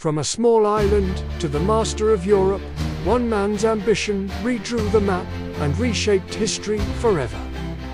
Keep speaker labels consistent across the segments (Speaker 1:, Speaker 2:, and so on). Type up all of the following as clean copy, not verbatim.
Speaker 1: From a small island to the master of Europe, one man's ambition redrew the map and reshaped history forever.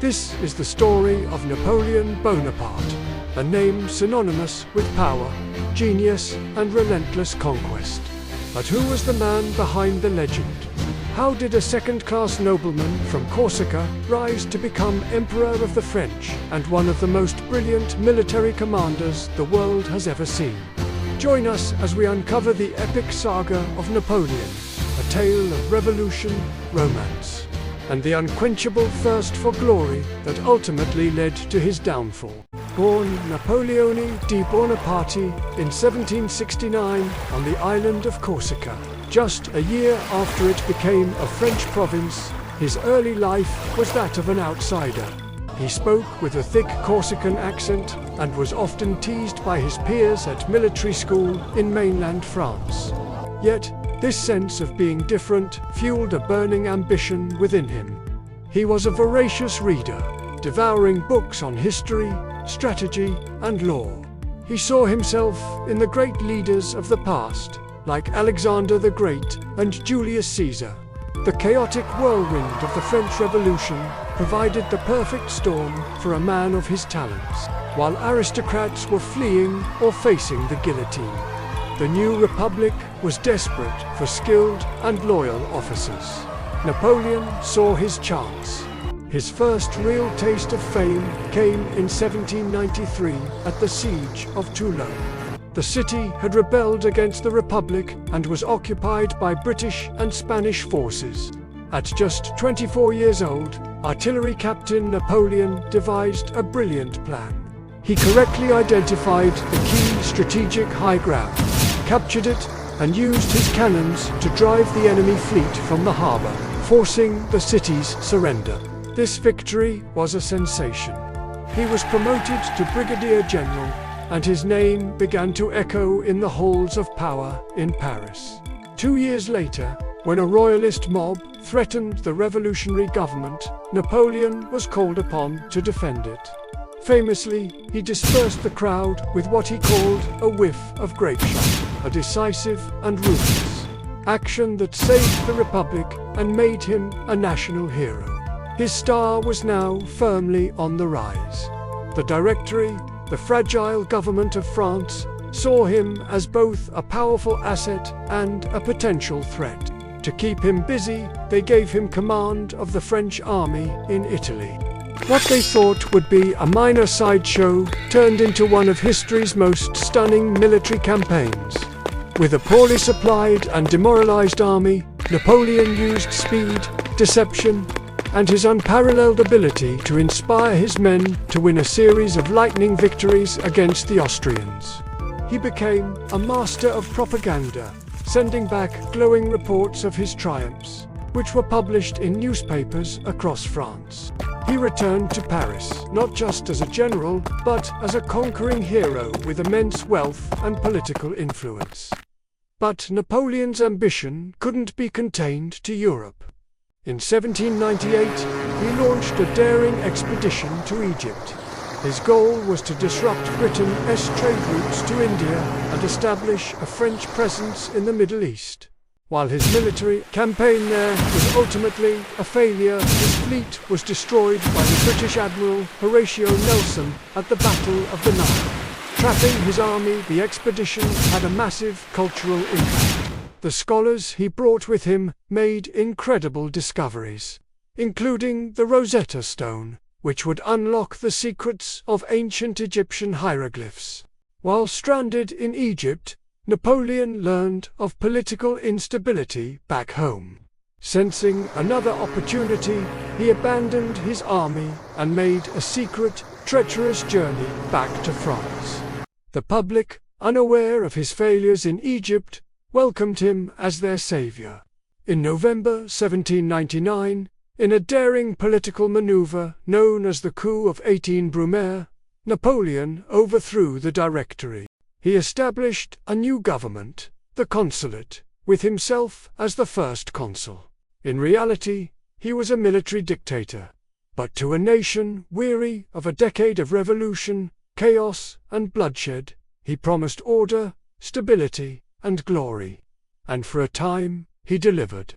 Speaker 1: This is the story of Napoleon Bonaparte, a name synonymous with power, genius, and relentless conquest. But who was the man behind the legend? How did a second-class nobleman from Corsica rise to become Emperor of the French and one of the most brilliant military commanders the world has ever seen? Join us as we uncover the epic saga of Napoleon, a tale of revolution, romance, and the unquenchable thirst for glory that ultimately led to his downfall. Born Napoleone di Bonaparte in 1769 on the island of Corsica, just a year after it became a French province, his early life was that of an outsider. He spoke with a thick Corsican accent and was often teased by his peers at military school in mainland France. Yet, this sense of being different fueled a burning ambition within him. He was a voracious reader, devouring books on history, strategy, and law. He saw himself in the great leaders of the past, like Alexander the Great and Julius Caesar. The chaotic whirlwind of the French Revolution provided the perfect storm for a man of his talents, while aristocrats were fleeing or facing the guillotine. The new republic was desperate for skilled and loyal officers. Napoleon saw his chance. His first real taste of fame came in 1793 at the siege of Toulon. The city had rebelled against the Republic and was occupied by British and Spanish forces. At just 24 years old, artillery captain Napoleon devised a brilliant plan. He correctly identified the key strategic high ground, captured it, and used his cannons to drive the enemy fleet from the harbor, forcing the city's surrender. This victory was a sensation. He was promoted to brigadier general, and his name began to echo in the halls of power in Paris. 2 years later, when a royalist mob threatened the revolutionary government, Napoleon was called upon to defend it. Famously, he dispersed the crowd with what he called a whiff of grapeshot, a decisive and ruthless action that saved the Republic and made him a national hero. His star was now firmly on the rise. The Directory, the fragile government of France, saw him as both a powerful asset and a potential threat. To keep him busy, they gave him command of the French army in Italy. What they thought would be a minor sideshow turned into one of history's most stunning military campaigns. With a poorly supplied and demoralized army, Napoleon used speed, deception, and his unparalleled ability to inspire his men to win a series of lightning victories against the Austrians. He became a master of propaganda, sending back glowing reports of his triumphs, which were published in newspapers across France. He returned to Paris, not just as a general, but as a conquering hero with immense wealth and political influence. But Napoleon's ambition couldn't be contained to Europe. In 1798, he launched a daring expedition to Egypt. His goal was to disrupt Britain's trade routes to India and establish a French presence in the Middle East. While his military campaign there was ultimately a failure, his fleet was destroyed by the British Admiral Horatio Nelson at the Battle of the Nile. Trapping his army, the expedition had a massive cultural impact. The scholars he brought with him made incredible discoveries, including the Rosetta Stone, which would unlock the secrets of ancient Egyptian hieroglyphs. While stranded in Egypt, Napoleon learned of political instability back home. Sensing another opportunity, he abandoned his army and made a secret, treacherous journey back to France. The public, unaware of his failures in Egypt, welcomed him as their savior. In November 1799, in a daring political maneuver known as the Coup of 18 Brumaire, Napoleon overthrew the Directory. He established a new government, the Consulate, with himself as the first consul. In reality, he was a military dictator. But to a nation weary of a decade of revolution, chaos, and bloodshed, he promised order, stability, and glory. And for a time, he delivered.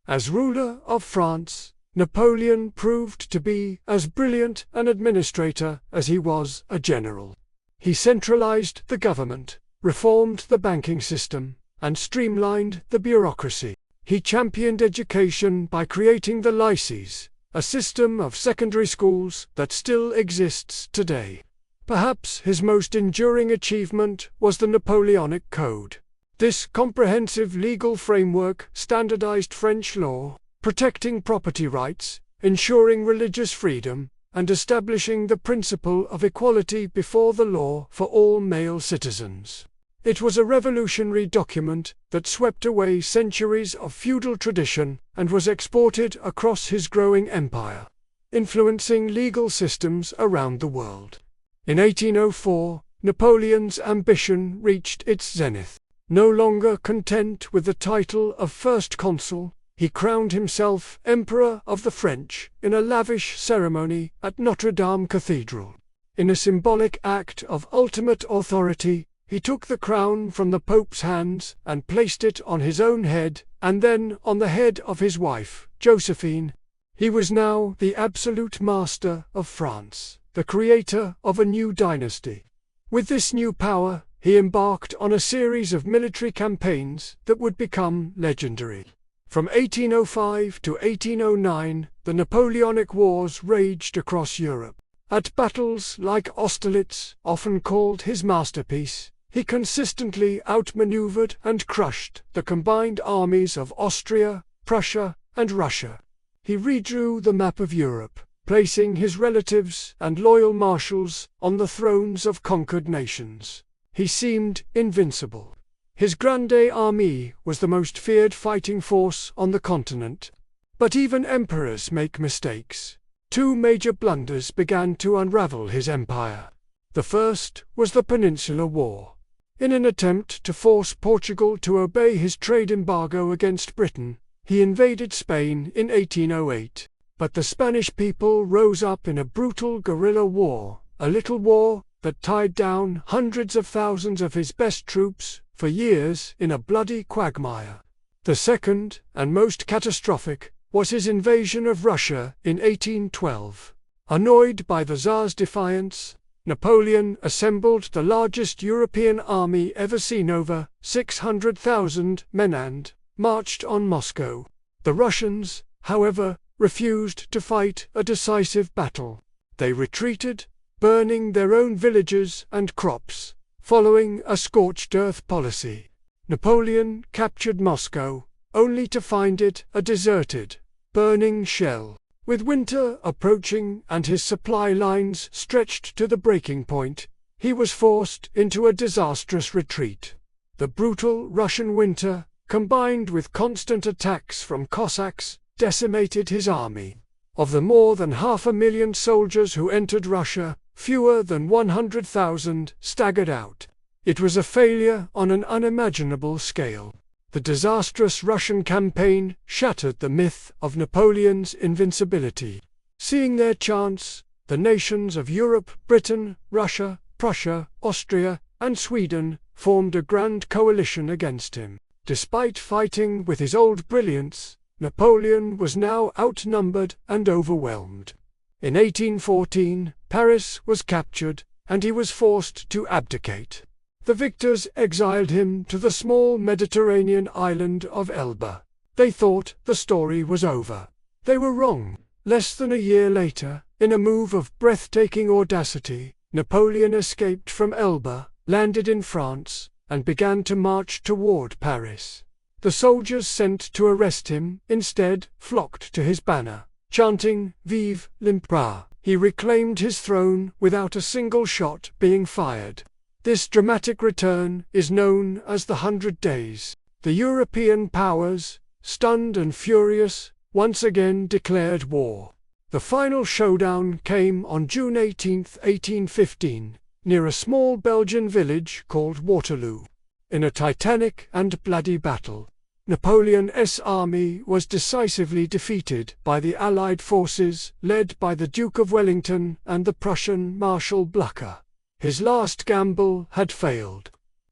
Speaker 1: As ruler of France, Napoleon proved to be as brilliant an administrator as he was a general. He centralized the government, reformed the banking system, and streamlined the bureaucracy. He championed education by creating the lycées, a system of secondary schools that still exists today. Perhaps his most enduring achievement was the Napoleonic Code. This comprehensive legal framework standardized French law, protecting property rights, ensuring religious freedom, and establishing the principle of equality before the law for all male citizens. It was a revolutionary document that swept away centuries of feudal tradition and was exported across his growing empire, influencing legal systems around the world. In 1804, Napoleon's ambition reached its zenith. No longer content with the title of First Consul, he crowned himself Emperor of the French in a lavish ceremony at Notre Dame Cathedral. In a symbolic act of ultimate authority, he took the crown from the Pope's hands and placed it on his own head, and then on the head of his wife, Josephine. He was now the absolute master of France, the creator of a new dynasty. With this new power, he embarked on a series of military campaigns that would become legendary. From 1805 to 1809, the Napoleonic Wars raged across Europe. At battles like Austerlitz, often called his masterpiece, he consistently outmaneuvered and crushed the combined armies of Austria, Prussia, and Russia. He redrew the map of Europe, placing his relatives and loyal marshals on the thrones of conquered nations. He seemed invincible. His Grande Armée was the most feared fighting force on the continent. But even emperors make mistakes. Two major blunders began to unravel his empire. The first was the Peninsular War. In an attempt to force Portugal to obey his trade embargo against Britain, he invaded Spain in 1808. But the Spanish people rose up in a brutal guerrilla war, a little war that tied down hundreds of thousands of his best troops for years in a bloody quagmire. The second, and most catastrophic, was his invasion of Russia in 1812. Annoyed by the Tsar's defiance, Napoleon assembled the largest European army ever seen, over 600,000 men, and marched on Moscow. The Russians, however, refused to fight a decisive battle. They retreated, burning their own villages and crops, following a scorched earth policy. Napoleon captured Moscow, only to find it a deserted, burning shell. With winter approaching and his supply lines stretched to the breaking point, he was forced into a disastrous retreat. The brutal Russian winter, combined with constant attacks from Cossacks, decimated his army. Of the more than 500,000 soldiers who entered Russia, fewer than 100,000 staggered out. It was a failure on an unimaginable scale. The disastrous Russian campaign shattered the myth of Napoleon's invincibility. Seeing their chance, the nations of Europe, Britain, Russia, Prussia, Austria, and Sweden formed a grand coalition against him. Despite fighting with his old brilliance, Napoleon was now outnumbered and overwhelmed. In 1814, Paris was captured, and he was forced to abdicate. The victors exiled him to the small Mediterranean island of Elba. They thought the story was over. They were wrong. Less than a year later, in a move of breathtaking audacity, Napoleon escaped from Elba, landed in France, and began to march toward Paris. The soldiers sent to arrest him, instead, flocked to his banner, chanting, "Vive l'Empereur." He reclaimed his throne without a single shot being fired. This dramatic return is known as the 100 Days. The European powers, stunned and furious, once again declared war. The final showdown came on June 18, 1815, near a small Belgian village called Waterloo. In a titanic and bloody battle, Napoleon's army was decisively defeated by the Allied forces led by the Duke of Wellington and the Prussian Marshal Blucher. His last gamble had failed.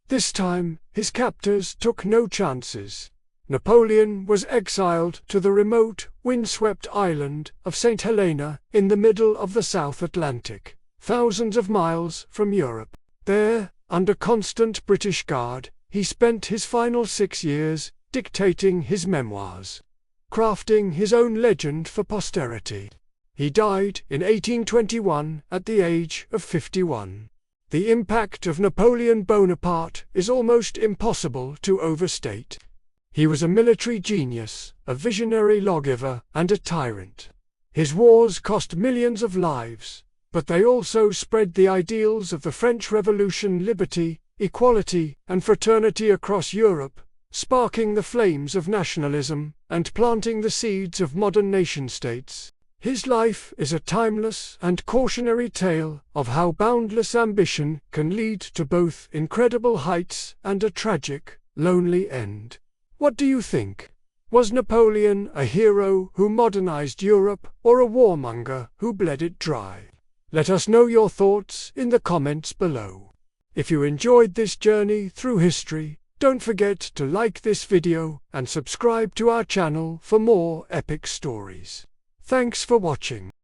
Speaker 1: This time, His captors took no chances. Napoleon was exiled to the remote, windswept island of St. Helena in the middle of the South Atlantic, thousands of miles from Europe. There, under constant British guard, he spent his final 6 years dictating his memoirs, crafting his own legend for posterity. He died in 1821 at the age of 51. The impact of Napoleon Bonaparte is almost impossible to overstate. He was a military genius, a visionary lawgiver, and a tyrant. His wars cost millions of lives, but they also spread the ideals of the French Revolution: liberty, equality, and fraternity across Europe, sparking the flames of nationalism and planting the seeds of modern nation-states. His life is a timeless and cautionary tale of how boundless ambition can lead to both incredible heights and a tragic, lonely end. What do you think? Was Napoleon a hero who modernized Europe, or a warmonger who bled it dry? Let us know your thoughts in the comments below. If you enjoyed this journey through history, don't forget to like this video and subscribe to our channel for more epic stories. Thanks for watching.